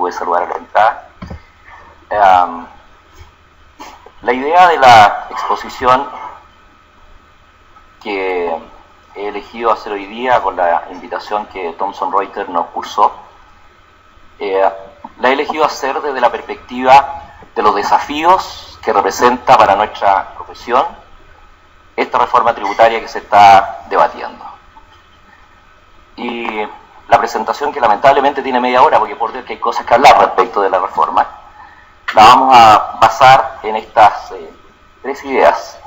tuve que saludar a la entrada. La idea de la exposición que he elegido hacer hoy día con la invitación que Thomson Reuters nos cursó, la he elegido hacer desde la perspectiva de los desafíos que representa para nuestra profesión esta reforma tributaria que se está debatiendo. Y la presentación, que lamentablemente tiene media hora, porque por Dios que hay cosas que hablar respecto de la reforma, la vamos a basar en estas tres ideas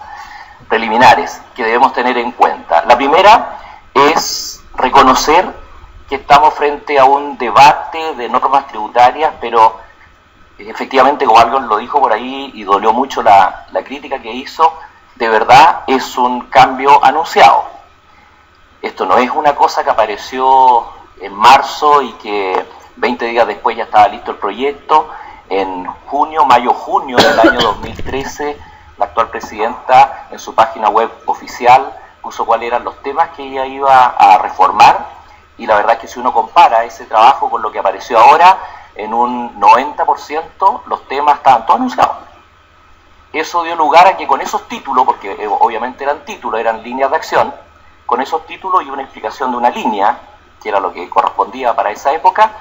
preliminares que debemos tener en cuenta. La primera es reconocer que estamos frente a un debate de normas tributarias, pero efectivamente, como alguien lo dijo por ahí y dolió mucho la crítica que hizo, de verdad es un cambio anunciado. Esto no es una cosa que apareció en marzo y que 20 días después ya estaba listo el proyecto. En mayo-junio del año 2013, la actual presidenta en su página web oficial puso cuáles eran los temas que ella iba a reformar, y la verdad es que si uno compara ese trabajo con lo que apareció ahora, en un 90% los temas estaban todos anunciados. Eso dio lugar a que con esos títulos, porque obviamente eran títulos, eran líneas de acción, con esos títulos y una explicación de una línea, que era lo que correspondía para esa época,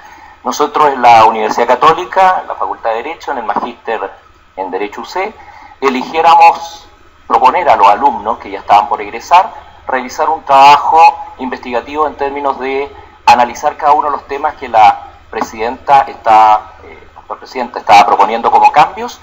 nosotros en la Universidad Católica, en la Facultad de Derecho, en el Magíster en Derecho UC, eligiéramos proponer a los alumnos que ya estaban por egresar, realizar un trabajo investigativo en términos de analizar cada uno de los temas que la actual presidenta estaba proponiendo como cambios,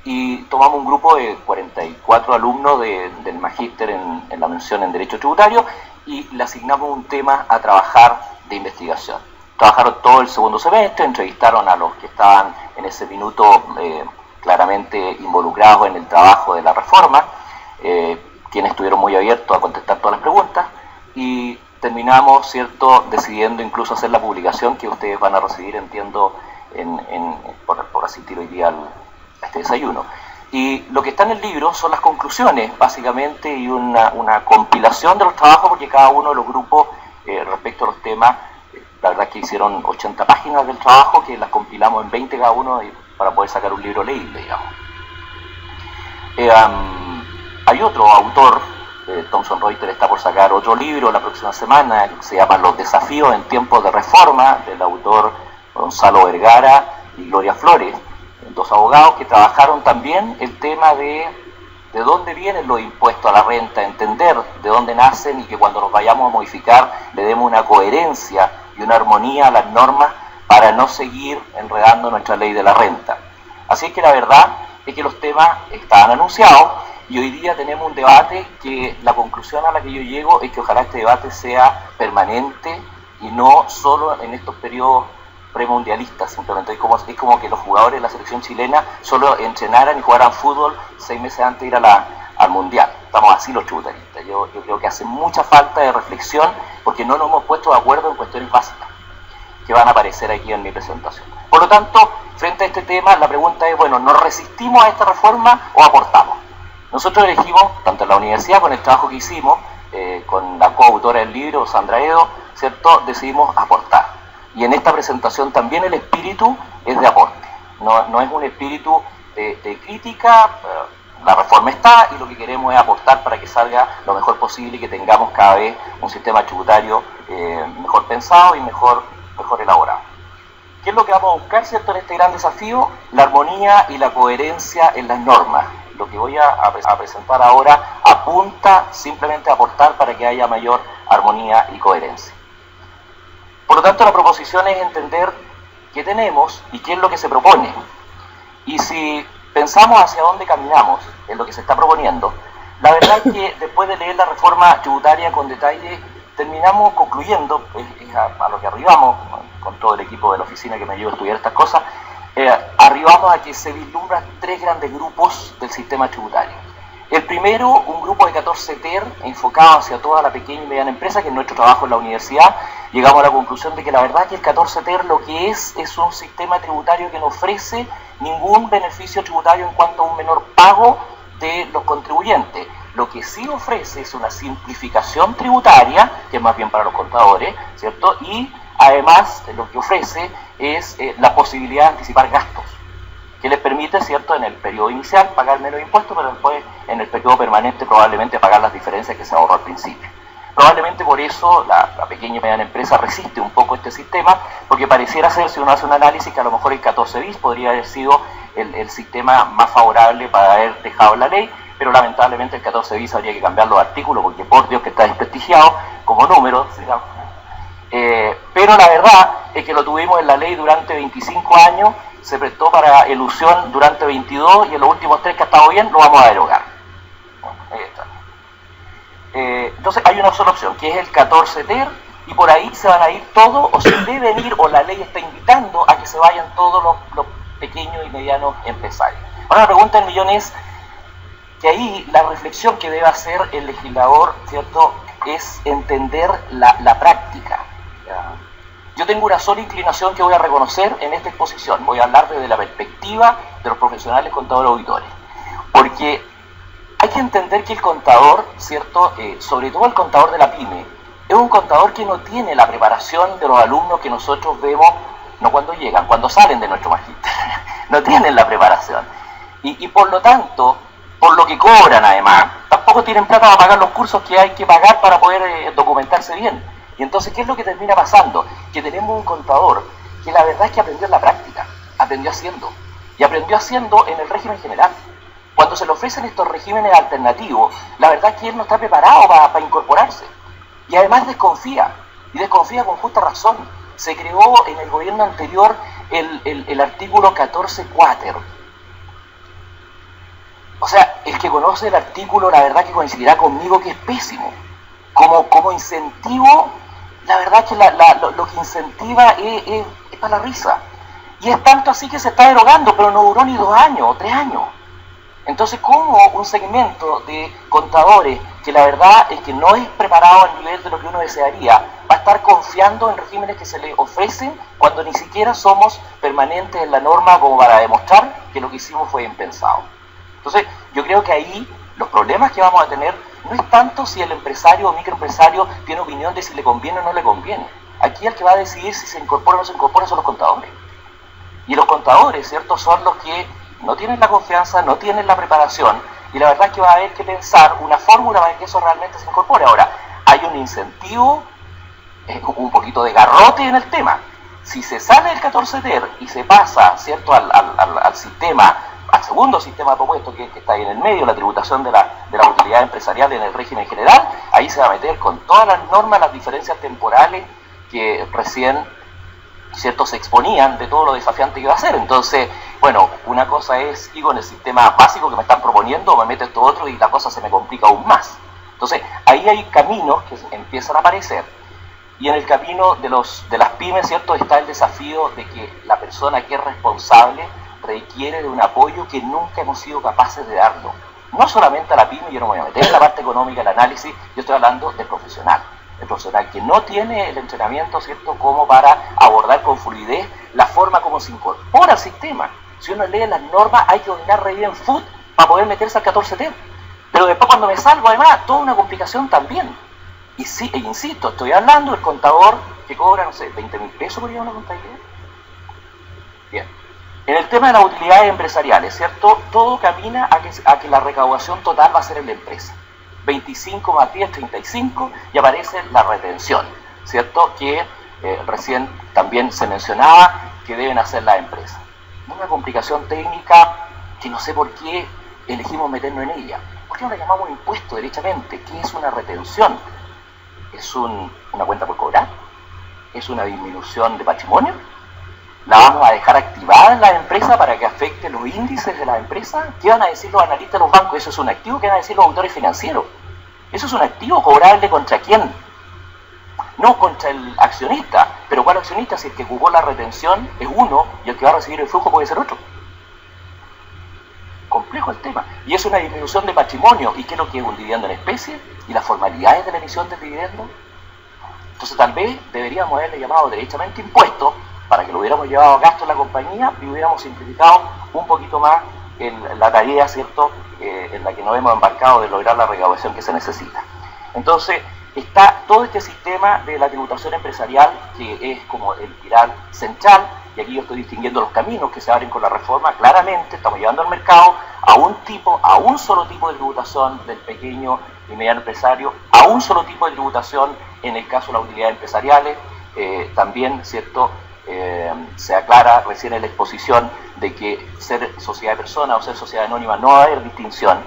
y tomamos un grupo de 44 alumnos del Magíster en la mención en Derecho Tributario y le asignamos un tema a trabajar de investigación. Trabajaron todo el segundo semestre, entrevistaron a los que estaban en ese minuto claramente involucrados en el trabajo de la reforma, quienes estuvieron muy abiertos a contestar todas las preguntas, y terminamos, ¿cierto?, decidiendo incluso hacer la publicación que ustedes van a recibir, entiendo, por asistir hoy día a este desayuno. Y lo que está en el libro son las conclusiones, básicamente, y una compilación de los trabajos, porque cada uno de los grupos, respecto a los temas, la verdad es que hicieron 80 páginas del trabajo, que las compilamos en 20 cada uno para poder sacar un libro leíble, digamos. Hay otro autor, Thomson Reuters está por sacar otro libro la próxima semana, que se llama Los desafíos en tiempos de reforma, del autor Gonzalo Vergara y Gloria Flores, dos abogados que trabajaron también el tema de dónde vienen los impuestos a la renta, entender de dónde nacen, y que cuando los vayamos a modificar le demos una coherencia y una armonía a las normas para no seguir enredando nuestra ley de la renta. Así es que la verdad es que los temas estaban anunciados, y hoy día tenemos un debate que la conclusión a la que yo llego es que ojalá este debate sea permanente y no solo en estos periodos premundialistas. Simplemente es como que los jugadores de la selección chilena solo entrenaran y jugaran fútbol 6 meses antes de ir al mundial. Estamos así los tributaristas. Yo creo que hace mucha falta de reflexión, porque no nos hemos puesto de acuerdo en cuestiones básicas que van a aparecer aquí en mi presentación. Por lo tanto, frente a este tema, la pregunta es, bueno, ¿nos resistimos a esta reforma o aportamos? Nosotros elegimos, tanto en la universidad, con el trabajo que hicimos, con la coautora del libro, Sandra Edo, ¿cierto?, decidimos aportar. Y en esta presentación también el espíritu es de aporte, no es un espíritu de crítica. La reforma está y lo que queremos es aportar para que salga lo mejor posible y que tengamos cada vez un sistema tributario mejor pensado y mejor elaborado. ¿Qué es lo que vamos a buscar, cierto, en este gran desafío? La armonía y la coherencia en las normas. Lo que voy a presentar ahora apunta simplemente a aportar para que haya mayor armonía y coherencia. Por lo tanto, la proposición es entender qué tenemos y qué es lo que se propone. Y si pensamos hacia dónde caminamos en lo que se está proponiendo, la verdad es que después de leer la reforma tributaria con detalle, terminamos concluyendo, a lo que arribamos, con todo el equipo de la oficina que me ayuda a estudiar estas cosas, arribamos a que se vislumbran 3 grandes grupos del sistema tributario. El primero, un grupo de 14 TER enfocado hacia toda la pequeña y mediana empresa, que en nuestro trabajo en la universidad llegamos a la conclusión de que la verdad es que el 14 TER lo que es un sistema tributario que no ofrece ningún beneficio tributario en cuanto a un menor pago de los contribuyentes. Lo que sí ofrece es una simplificación tributaria, que es más bien para los contadores, ¿cierto?, y además lo que ofrece es la posibilidad de anticipar gastos, que les permite, ¿cierto?, en el periodo inicial pagar menos impuestos, pero después en el periodo permanente probablemente pagar las diferencias que se ahorró al principio. Probablemente por eso la pequeña y mediana empresa resiste un poco este sistema, porque pareciera ser, si uno hace un análisis, que a lo mejor el 14 bis podría haber sido el sistema más favorable para haber dejado la ley, pero lamentablemente el 14 bis habría que cambiar los artículos, porque por Dios que está desprestigiado como número, digamos. Pero la verdad es que lo tuvimos en la ley durante 25 años, se prestó para elusión durante 22 y en los últimos 3 que ha estado bien lo vamos a derogar. Ahí está. Entonces hay una sola opción, que es el 14 ter, y por ahí se van a ir todos, o se deben ir, o la ley está invitando a que se vayan todos los pequeños y medianos empresarios. Ahora la pregunta del millón es que ahí la reflexión que debe hacer el legislador, ¿cierto?, es entender la práctica. ¿Ya? Yo tengo una sola inclinación que voy a reconocer en esta exposición. Voy a hablar desde la perspectiva de los profesionales contadores auditores. Porque hay que entender que el contador, ¿cierto?, sobre todo el contador de la pyme, es un contador que no tiene la preparación de los alumnos que nosotros vemos, no cuando llegan, cuando salen de nuestro magíster. No tienen la preparación. Y por lo tanto, por lo que cobran además, tampoco tienen plata para pagar los cursos que hay que pagar para poder documentarse bien. Y entonces, ¿qué es lo que termina pasando? Que tenemos un contador que la verdad es que aprendió en la práctica, aprendió haciendo, y aprendió haciendo en el régimen general. Cuando se le ofrecen estos regímenes alternativos, la verdad es que él no está preparado para incorporarse. Y además desconfía, y desconfía con justa razón. Se creó en el gobierno anterior el artículo 14 quater. O sea, el que conoce el artículo, la verdad que coincidirá conmigo que es pésimo. Como incentivo, la verdad que lo que incentiva es para la risa. Y es tanto así que se está derogando, pero no duró ni 2 años o 3 años. Entonces, ¿cómo un segmento de contadores que la verdad es que no es preparado al nivel de lo que uno desearía, va a estar confiando en regímenes que se le ofrecen cuando ni siquiera somos permanentes en la norma como para demostrar que lo que hicimos fue impensado? Entonces, yo creo que ahí los problemas que vamos a tener no es tanto si el empresario o microempresario tiene opinión de si le conviene o no le conviene. Aquí el que va a decidir si se incorpora o no se incorpora son los contadores. Y los contadores, ¿cierto?, son los que no tienen la confianza, no tienen la preparación, y la verdad es que va a haber que pensar una fórmula para que eso realmente se incorpore. Ahora, hay un incentivo, un poquito de garrote en el tema. Si se sale del 14 ter y se pasa, ¿cierto?, al sistema, al segundo sistema propuesto que está ahí en el medio, la tributación de la utilidad empresarial en el régimen general, ahí se va a meter con todas las normas, las diferencias temporales que recién, ¿cierto?, se exponían de todo lo desafiante que va a ser. Entonces, bueno, una cosa es, digo, en el sistema básico que me están proponiendo, me meto esto otro y la cosa se me complica aún más. Entonces, ahí hay caminos que empiezan a aparecer. Y en el camino de las pymes, ¿cierto?, está el desafío de que la persona que es responsable requiere de un apoyo que nunca hemos sido capaces de darlo. No solamente a la pyme, yo no me voy a meter en la parte económica, el análisis, yo estoy hablando del profesional. El profesional que no tiene el entrenamiento, ¿cierto?, como para abordar con fluidez la forma como se incorpora al sistema. Si uno lee las normas, hay que dominar re bien food para poder meterse al 14 ter. Pero después cuando me salgo, además, toda una complicación también. Y sí, e insisto, estoy hablando del contador que cobra, no sé, 20.000 pesos por ir a una contabilidad. Bien. En el tema de las utilidades empresariales, ¿cierto?, todo camina a que la recaudación total va a ser en la empresa. 25 más 10, 35, y aparece la retención, ¿cierto?, que recién también se mencionaba que deben hacer las empresas. Una complicación técnica que no sé por qué elegimos meternos en ella. ¿Por qué no la llamamos impuesto derechamente? ¿Qué es una retención? ¿Es una cuenta por cobrar? ¿Es una disminución de patrimonio? ¿La vamos a dejar activada en la empresa para que afecte los índices de la empresa? ¿Qué van a decir los analistas de los bancos? ¿Eso es un activo? ¿Qué van a decir los auditores financieros? ¿Eso es un activo cobrable contra quién? No contra el accionista. ¿Pero cuál accionista? Si el que ocupó la retención es uno y el que va a recibir el flujo puede ser otro. Complejo el tema. Y es una disminución de patrimonio. ¿Y qué es lo que es un dividendo en especie? ¿Y las formalidades de la emisión del dividendo? Entonces tal vez deberíamos haberle llamado derechamente impuesto para que lo hubiéramos llevado a gasto en la compañía y hubiéramos simplificado un poquito más la tarea, ¿cierto?, en la que nos hemos embarcado de lograr la recaudación que se necesita. Entonces, está todo este sistema de la tributación empresarial, que es como el pilar central, y aquí yo estoy distinguiendo los caminos que se abren con la reforma. Claramente estamos llevando al mercado a un solo tipo de tributación del pequeño y mediano empresario, a un solo tipo de tributación en el caso de las utilidades empresariales. También, ¿cierto?, se aclara recién en la exposición de que ser sociedad de persona o ser sociedad anónima no va a haber distinción.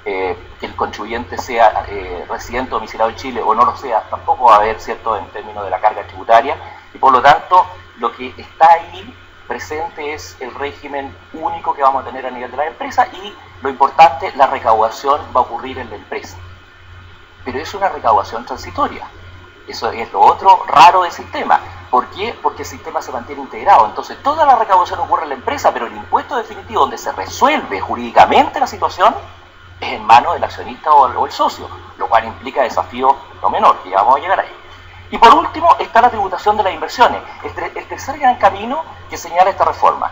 Que el contribuyente sea residente domiciliado en Chile o no lo sea, tampoco va a haber, ¿cierto?, en términos de la carga tributaria, y por lo tanto lo que está ahí presente es el régimen único que vamos a tener a nivel de la empresa, y lo importante, la recaudación va a ocurrir en la empresa. Pero es una recaudación transitoria. Eso es lo otro raro del sistema. ¿Por qué? Porque el sistema se mantiene integrado. Entonces toda la recaudación ocurre en la empresa, pero el impuesto definitivo, donde se resuelve jurídicamente la situación, es en manos del accionista o el socio, lo cual implica desafío no menor, que ya vamos a llegar ahí. Y por último está la tributación de las inversiones, el tercer gran camino que señala esta reforma.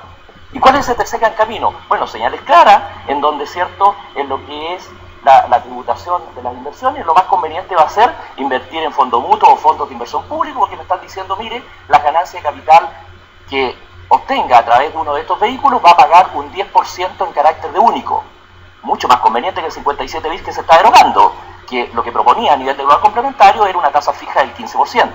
¿Y cuál es ese tercer gran camino? Bueno, señales claras, en donde, ¿cierto?, en lo que es la tributación de las inversiones, lo más conveniente va a ser invertir en fondos mutuos o fondos de inversión público, porque me están diciendo, mire, la ganancia de capital que obtenga a través de uno de estos vehículos va a pagar un 10% en carácter de único. Mucho más conveniente que el 57 bis que se está derogando, que lo que proponía a nivel de global complementario era una tasa fija del 15%.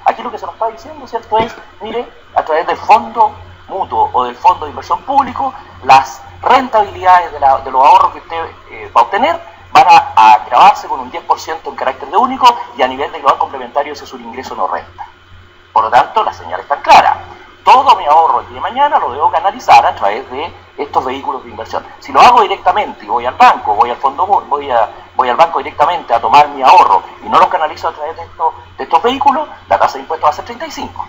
Aquí lo que se nos está diciendo, ¿cierto?, es, mire, a través del fondo mutuo o del fondo de inversión público, las rentabilidades de los ahorros que usted va a obtener van a gravarse con un 10% en carácter de único, y a nivel de global complementario ese es un ingreso no renta. Por lo tanto, la señal está clara. Todo mi ahorro el día de mañana lo debo canalizar a través de estos vehículos de inversión. Si lo hago directamente y voy al banco, voy al banco directamente a tomar mi ahorro y no lo canalizo a través de estos vehículos, la tasa de impuestos va a ser 35.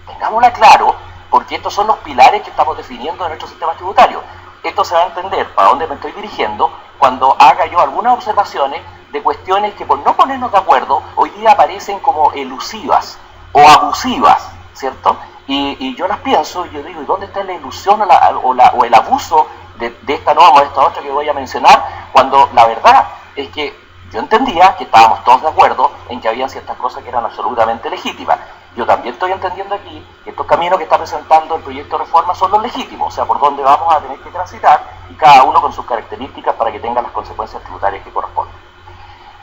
Tengámosla claro, porque estos son los pilares que estamos definiendo en nuestro sistema tributario. Esto se va a entender para dónde me estoy dirigiendo cuando haga yo algunas observaciones de cuestiones que, por no ponernos de acuerdo, hoy día aparecen como elusivas o abusivas, ¿cierto? Y yo las pienso y yo digo, ¿y dónde está la ilusión o el abuso de esta norma o de esta otra que voy a mencionar? Cuando la verdad es que yo entendía que estábamos todos de acuerdo en que había ciertas cosas que eran absolutamente legítimas. Yo también estoy entendiendo aquí que estos caminos que está presentando el proyecto de reforma son los legítimos, o sea, por donde vamos a tener que transitar, y cada uno con sus características para que tenga las consecuencias tributarias que corresponden.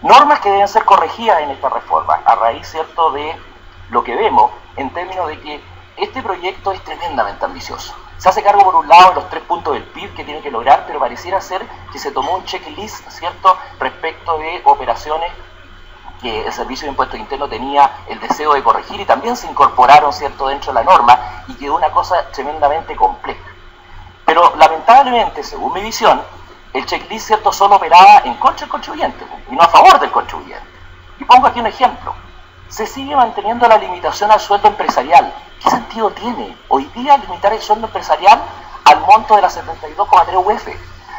Normas que deben ser corregidas en esta reforma, a raíz, ¿cierto?, de lo que vemos en términos de que este proyecto es tremendamente ambicioso. Se hace cargo, por un lado, de los 3 puntos del PIB que tiene que lograr, pero pareciera ser que se tomó un checklist, ¿cierto?, respecto de operaciones que el Servicio de Impuestos Internos tenía el deseo de corregir, y también se incorporaron, ¿cierto?, dentro de la norma, y quedó una cosa tremendamente compleja. Pero lamentablemente, según mi visión, el checklist, ¿cierto?, solo operaba en contra del contribuyente y no a favor del contribuyente. Y pongo aquí un ejemplo. Se sigue manteniendo la limitación al sueldo empresarial. ¿Qué sentido tiene hoy día limitar el sueldo empresarial al monto de la 72,3 UF?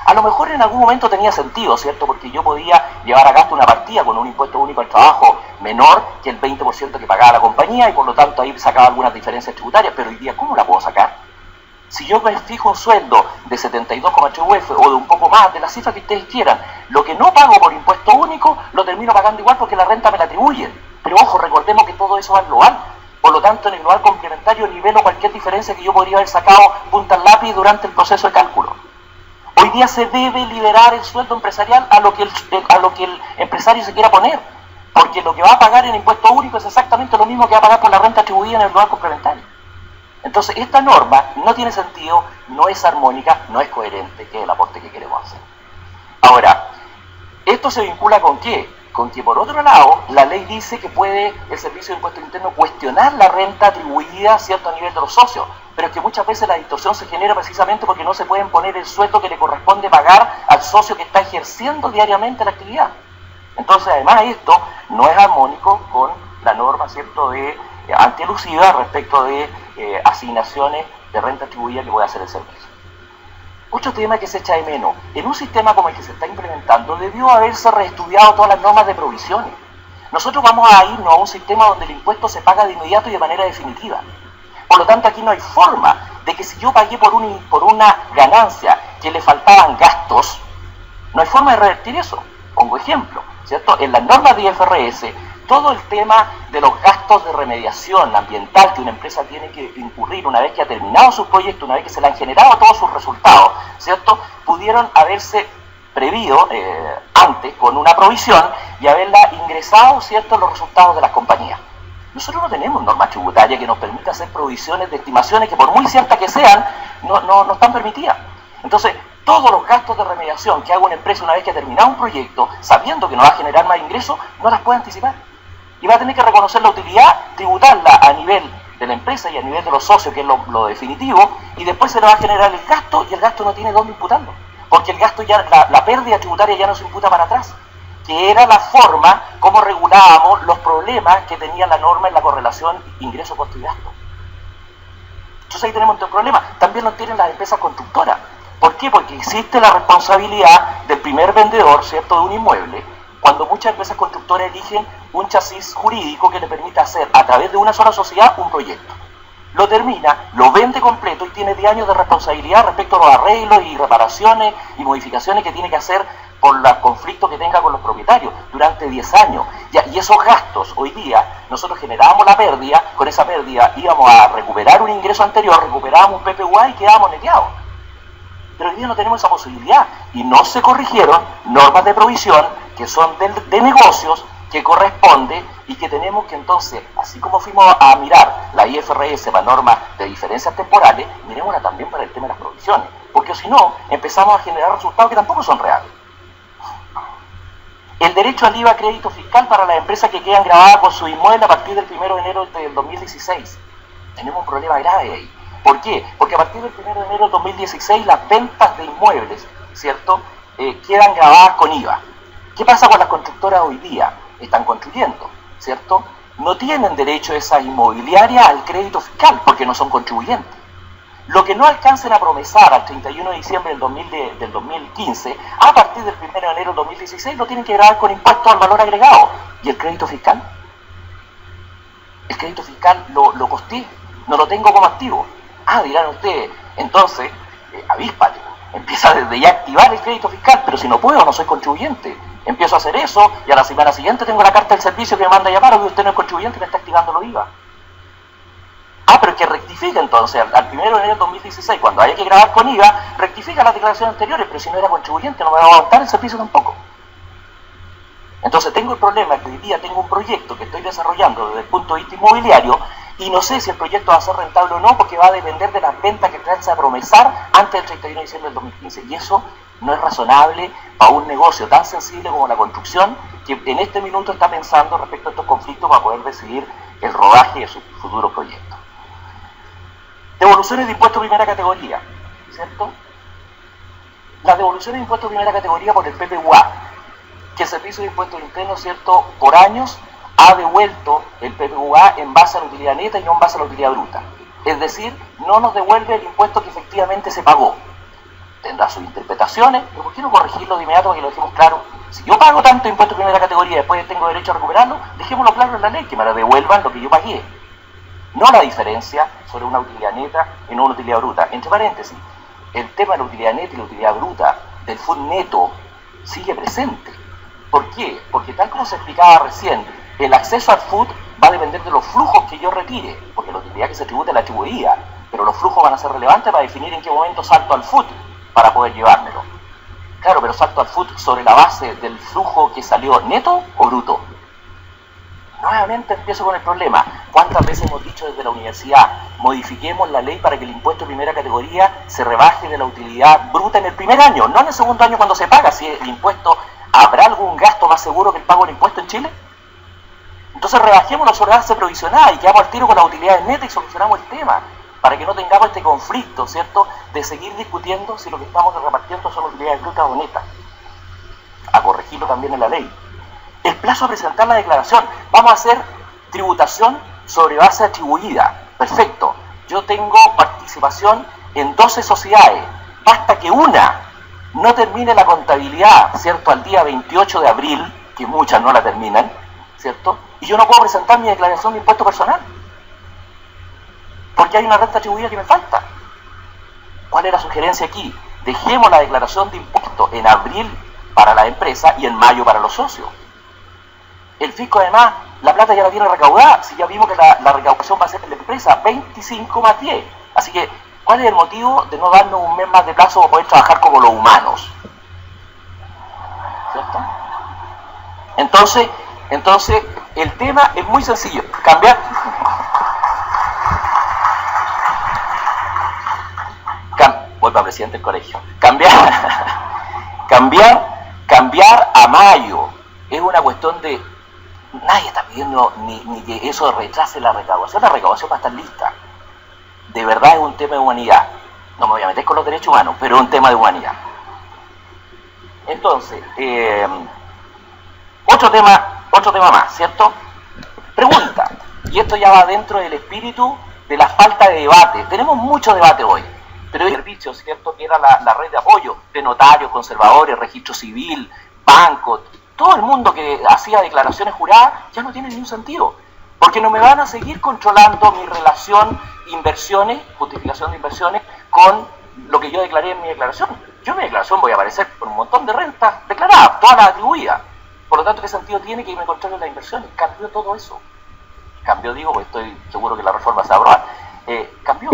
A lo mejor en algún momento tenía sentido, ¿cierto?, porque yo podía llevar a gasto una partida con un impuesto único al trabajo menor que el 20% que pagaba la compañía, y por lo tanto ahí sacaba algunas diferencias tributarias, pero hoy día, ¿cómo la puedo sacar? Si yo me fijo un sueldo de 72,3 UF o de un poco más, de la cifra que ustedes quieran, lo que no pago por impuesto único lo termino pagando igual porque la renta me la atribuyen. Pero ojo, recordemos que todo eso va al global. Por lo tanto, en el global complementario nivelo cualquier diferencia que yo podría haber sacado punta al lápiz durante el proceso de cálculo. Hoy día se debe liberar el sueldo empresarial a lo que el empresario se quiera poner, porque lo que va a pagar en impuesto único es exactamente lo mismo que va a pagar por la renta atribuida en el global complementario. Entonces, esta norma no tiene sentido, no es armónica, no es coherente, que es el aporte que queremos hacer. Ahora, ¿esto se vincula con qué? Con que, por otro lado, la ley dice que puede el Servicio de Impuestos Internos cuestionar la renta atribuida, ¿cierto?, a nivel de los socios, pero es que muchas veces la distorsión se genera precisamente porque no se pueden poner el sueldo que le corresponde pagar al socio que está ejerciendo diariamente la actividad. Entonces, además, esto no es armónico con la norma, ¿cierto?, de antielusiva respecto de asignaciones de renta atribuida que puede hacer el servicio. Otro tema que se echa de menos, en un sistema como el que se está implementando, debió haberse reestudiado todas las normas de provisiones. Nosotros vamos a irnos a un sistema donde el impuesto se paga de inmediato y de manera definitiva. Por lo tanto, aquí no hay forma de que si yo pagué por una ganancia que le faltaban gastos, no hay forma de revertir eso. Pongo ejemplo. ¿cierto? En las normas de IFRS, todo el tema de los gastos de remediación ambiental que una empresa tiene que incurrir una vez que ha terminado su proyecto, una vez que se le han generado todos sus resultados, ¿cierto? Pudieron haberse previsto antes con una provisión y haberla ingresado, ¿cierto?, en los resultados de las compañías. Nosotros no tenemos norma tributaria que nos permita hacer provisiones de estimaciones que, por muy ciertas que sean, no están permitidas. Entonces, todos los gastos de remediación que haga una empresa una vez que ha terminado un proyecto, sabiendo que no va a generar más ingresos, no las puede anticipar. Y va a tener que reconocer la utilidad, tributarla a nivel de la empresa y a nivel de los socios, que es lo definitivo, y después se le va a generar el gasto, y el gasto no tiene dónde imputarlo. Porque el gasto ya, la pérdida tributaria ya no se imputa para atrás, que era la forma como regulábamos los problemas que tenía la norma en la correlación ingreso, costo y gasto. Entonces ahí tenemos otro problema. También lo tienen las empresas constructoras. ¿Por qué? Porque existe la responsabilidad del primer vendedor, ¿cierto?, de un inmueble, cuando muchas empresas constructoras eligen un chasis jurídico que le permita hacer a través de una sola sociedad un proyecto. Lo termina, lo vende completo y tiene 10 años de responsabilidad respecto a los arreglos y reparaciones y modificaciones que tiene que hacer por los conflictos que tenga con los propietarios durante 10 años. Y esos gastos, hoy día, nosotros generábamos la pérdida, con esa pérdida íbamos a recuperar un ingreso anterior, recuperábamos un PPUA y quedábamos neteados. Pero hoy día no tenemos esa posibilidad y no se corrigieron normas de provisión que son de negocios, que corresponde y que tenemos que entonces, así como fuimos a mirar la IFRS para normas de diferencias temporales, miremosla también para el tema de las provisiones, porque si no, empezamos a generar resultados que tampoco son reales. El derecho al IVA crédito fiscal para las empresas que quedan grabadas con su inmueble a partir del 1 de enero del 2016. Tenemos un problema grave ahí. ¿Por qué? Porque a partir del 1 de enero del 2016 las ventas de inmuebles, ¿cierto?, quedan grabadas con IVA. ¿Qué pasa con las constructoras hoy día? Están construyendo, ¿cierto? No tienen derecho esas inmobiliarias al crédito fiscal porque no son contribuyentes. Lo que no alcancen a promesar al 31 de diciembre del 2015, a partir del 1 de enero del 2016 lo tienen que grabar con impuestos al valor agregado. ¿Y el crédito fiscal? El crédito fiscal lo costeé, no lo tengo como activo. Ah, dirán ustedes, entonces, avíspate, empieza desde ya a activar el crédito fiscal, pero si no puedo, no soy contribuyente. Empiezo a hacer eso y a la semana siguiente tengo la carta del servicio que me manda a llamar, o que usted no es contribuyente y me está activando los IVA. Ah, pero que rectifica entonces, al 1 de enero del 2016, cuando haya que grabar con IVA, rectifica las declaraciones anteriores, pero si no era contribuyente no me va a aguantar el servicio tampoco. Entonces tengo el problema que hoy día tengo un proyecto que estoy desarrollando desde el punto de vista inmobiliario y no sé si el proyecto va a ser rentable o no, porque va a depender de las ventas que alcance a promesar antes del 31 de diciembre del 2015. Y eso no es razonable para un negocio tan sensible como la construcción, que en este minuto está pensando respecto a estos conflictos para poder decidir el rodaje de sus futuros proyectos. Devoluciones de impuestos de primera categoría, ¿cierto? Las devoluciones de impuestos de primera categoría por el PPUA, que el Servicio de Impuestos Internos, ¿cierto?, por años ha devuelto el PPUA en base a la utilidad neta y no en base a la utilidad bruta. Es decir, no nos devuelve el impuesto que efectivamente se pagó. Tendrá sus interpretaciones, pero ¿por qué no corregirlo de inmediato para que lo dejemos claro? Si yo pago tanto impuesto de primera categoría y después tengo derecho a recuperarlo, dejémoslo claro en la ley, que me devuelvan lo que yo pagué. No la diferencia sobre una utilidad neta y no una utilidad bruta. Entre paréntesis, el tema de la utilidad neta y la utilidad bruta del FUT neto sigue presente. ¿Por qué? Porque tal como se explicaba recién, el acceso al FUT va a depender de los flujos que yo retire, porque la utilidad que se tributa es la atribuida, pero los flujos van a ser relevantes para definir en qué momento salto al FUT para poder llevármelo. Claro, pero salto al FUT sobre la base del flujo que salió neto o bruto. Nuevamente empiezo con el problema. ¿Cuántas veces hemos dicho desde la universidad, modifiquemos la ley para que el impuesto de primera categoría se rebaje de la utilidad bruta en el primer año, no en el segundo año cuando se paga? Si el impuesto, ¿habrá algún gasto más seguro que el pago del impuesto en Chile? Entonces rebajémoslo sobre base provisional y quedamos al tiro con las utilidades netas y solucionamos el tema, para que no tengamos este conflicto, ¿cierto?, de seguir discutiendo si lo que estamos repartiendo son utilidades brutas o netas. A corregirlo también en la ley. El plazo a presentar la declaración. Vamos a hacer tributación sobre base atribuida. Perfecto. Yo tengo participación en 12 sociedades. Basta que una no termine la contabilidad, ¿cierto?, al día 28 de abril, que muchas no la terminan, ¿cierto?, y yo no puedo presentar mi declaración de impuesto personal, porque hay una renta atribuida que me falta. ¿Cuál es la sugerencia aquí? Dejemos la declaración de impuesto en abril para la empresa y en mayo para los socios. El fisco además, la plata ya la tiene recaudada, si ya vimos que la recaudación va a ser de la empresa, 25 más 10. Así que, ¿cuál es el motivo de no darnos un mes más de plazo para poder trabajar como los humanos? ¿Cierto? Entonces, el tema es muy sencillo. Vuelvo a presidente del colegio. Cambiar a mayo es una cuestión de... Nadie está pidiendo ni que eso retrase la recaudación. La recaudación va a estar lista. De verdad es un tema de humanidad. No me voy a meter con los derechos humanos, pero es un tema de humanidad. Entonces, otro tema más, ¿cierto? Pregunta, y esto ya va dentro del espíritu de la falta de debate. Tenemos mucho debate hoy, pero el servicio, ¿cierto?, que era la red de apoyo de notarios, conservadores, registro civil, bancos, todo el mundo que hacía declaraciones juradas, ya no tiene ningún sentido, porque no me van a seguir controlando mi relación inversiones, justificación de inversiones, con lo que yo declaré en mi declaración. Yo en mi declaración voy a aparecer con un montón de rentas declaradas, todas las atribuidas. Por lo tanto, ¿qué sentido tiene que me controlen las inversiones? Cambió todo eso. Cambió, digo, porque estoy seguro que la reforma se va a aprobar. Cambió.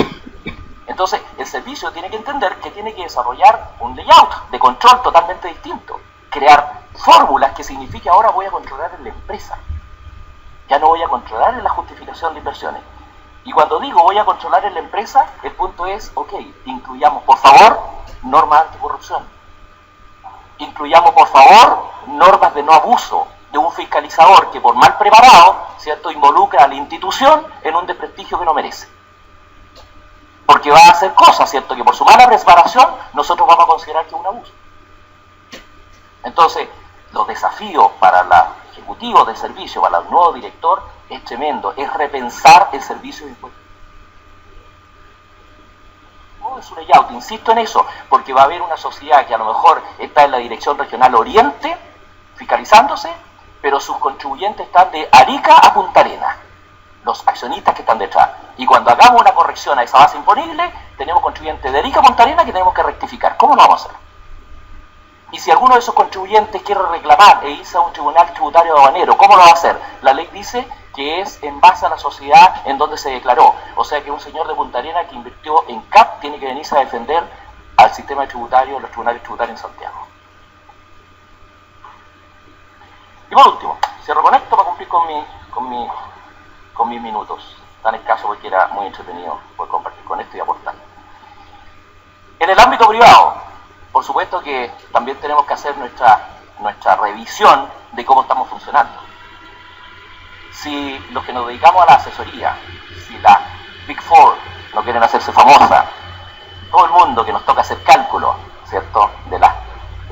Entonces, el servicio tiene que entender que tiene que desarrollar un layout de control totalmente distinto. Crear fórmulas que signifique ahora voy a controlar en la empresa. Ya no voy a controlar en la justificación de inversiones. Y cuando digo voy a controlar en la empresa, el punto es, ok, incluyamos, por favor, normas anticorrupción. Incluyamos, por favor, normas de no abuso de un fiscalizador que por mal preparado, ¿cierto?, involucra a la institución en un desprestigio que no merece. Porque va a hacer cosas, ¿cierto?, que por su mala preparación nosotros vamos a considerar que es un abuso. Entonces, los desafíos para el ejecutivo del servicio, para el nuevo director, es tremendo, es repensar el servicio de impuestos. No es un layout, insisto en eso, porque va a haber una sociedad que a lo mejor está en la Dirección Regional Oriente, fiscalizándose, pero sus contribuyentes están de Arica a Punta Arenas, los accionistas que están detrás. Y cuando hagamos una corrección a esa base imponible, tenemos contribuyentes de Arica a Punta Arenas que tenemos que rectificar. ¿Cómo lo vamos a hacer? Y si alguno de esos contribuyentes quiere reclamar e irse a un tribunal tributario aduanero, ¿cómo lo va a hacer? La ley dice que es en base a la sociedad en donde se declaró. O sea que un señor de Punta Arenas que invirtió en CAP tiene que venirse a defender al sistema tributario, los tribunales tributarios en Santiago. Y por último, cierro con esto para cumplir con mis minutos. Tan escaso porque era muy entretenido poder compartir con esto y aportar. En el ámbito privado, por supuesto que también tenemos que hacer nuestra revisión de cómo estamos funcionando. Si los que nos dedicamos a la asesoría, si la Big Four no quieren hacerse famosa, todo el mundo que nos toca hacer cálculos, ¿cierto?, de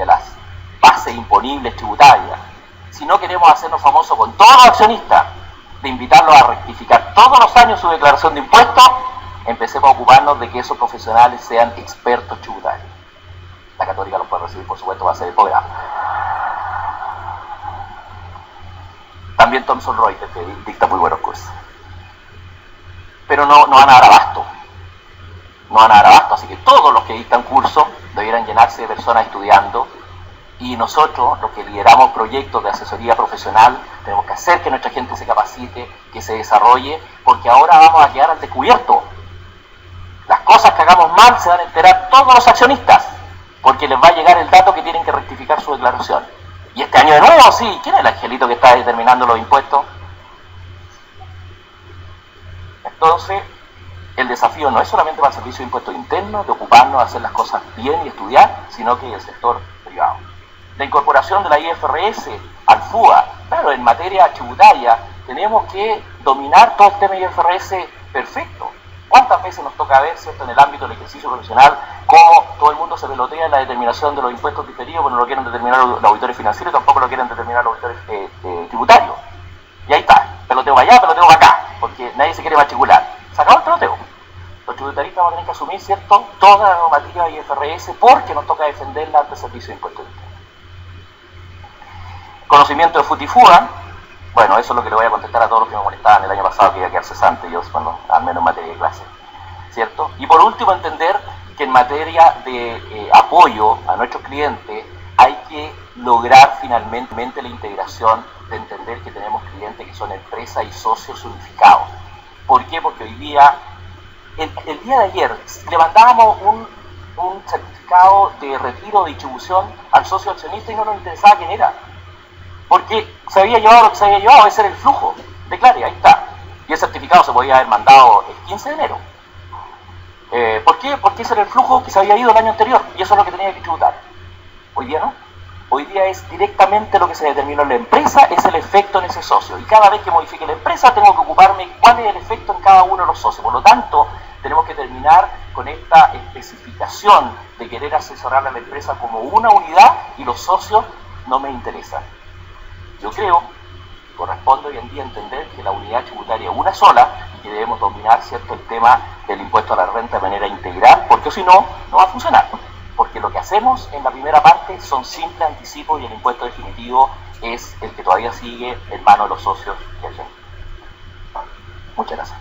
las bases imponibles tributarias, si no queremos hacernos famosos con todos los accionistas, de invitarlos a rectificar todos los años su declaración de impuestos, empecemos a ocuparnos de que esos profesionales sean expertos tributarios. La Católica los puede recibir, por supuesto, va a ser el programa. También Thomson Reuters, que dicta muy buenos cursos. Pero no van a dar abasto. No van a dar abasto, así que todos los que dictan cursos debieran llenarse de personas estudiando. Y nosotros, los que lideramos proyectos de asesoría profesional, tenemos que hacer que nuestra gente se capacite, que se desarrolle, porque ahora vamos a quedar al descubierto. Las cosas que hagamos mal se van a enterar todos los accionistas, porque les va a llegar el dato que tienen que rectificar su declaración. Y este año de nuevo, sí, ¿quién es el angelito que está determinando los impuestos? Entonces, el desafío no es solamente para el servicio de impuestos internos, de ocuparnos de hacer las cosas bien y estudiar, sino que el sector privado. La incorporación de la IFRS al FUA, claro, en materia tributaria, tenemos que dominar todo el tema IFRS perfecto. ¿Cuántas veces nos toca ver, ¿cierto?, en el ámbito del ejercicio profesional, cómo todo el mundo se pelotea en la determinación de los impuestos diferidos, pero no lo quieren determinar los auditores financieros, tampoco lo quieren determinar los auditores tributarios? Y ahí está, peloteo para allá, peloteo para acá, porque nadie se quiere matricular. Se acabó el peloteo. Los tributaristas van a tener que asumir, ¿cierto?, toda la normativa IFRS porque nos toca defenderla ante el servicio de impuestos internos. Conocimiento de FUTIFUA, bueno, eso es lo que le voy a contestar a todos los que me molestaban el año pasado, que iba a quedar cesante yo, bueno, al menos en materia de clase, ¿cierto? Y por último, entender que en materia de apoyo a nuestros clientes hay que lograr finalmente la integración de entender que tenemos clientes que son empresas y socios unificados. ¿Por qué? Porque hoy día, el día de ayer, le mandábamos un certificado de retiro de distribución al socio accionista y no nos interesaba quién era. Porque se había llevado lo que se había llevado, ese era el flujo. Declare, ahí está. Y el certificado se podía haber mandado el 15 de enero. ¿Por qué? Porque ese era el flujo que se había ido el año anterior y eso es lo que tenía que tributar. Hoy día no. Hoy día es directamente lo que se determinó en la empresa, es el efecto en ese socio. Y cada vez que modifique la empresa tengo que ocuparme cuál es el efecto en cada uno de los socios. Por lo tanto, tenemos que terminar con esta especificación de querer asesorar a la empresa como una unidad y los socios no me interesan. Yo creo que corresponde hoy en día entender que la unidad tributaria es una sola y que debemos dominar, ¿cierto?, el tema del impuesto a la renta de manera integral, porque si no, no va a funcionar. Porque lo que hacemos en la primera parte son simples anticipos y el impuesto definitivo es el que todavía sigue en manos de los socios y el gente. Muchas gracias.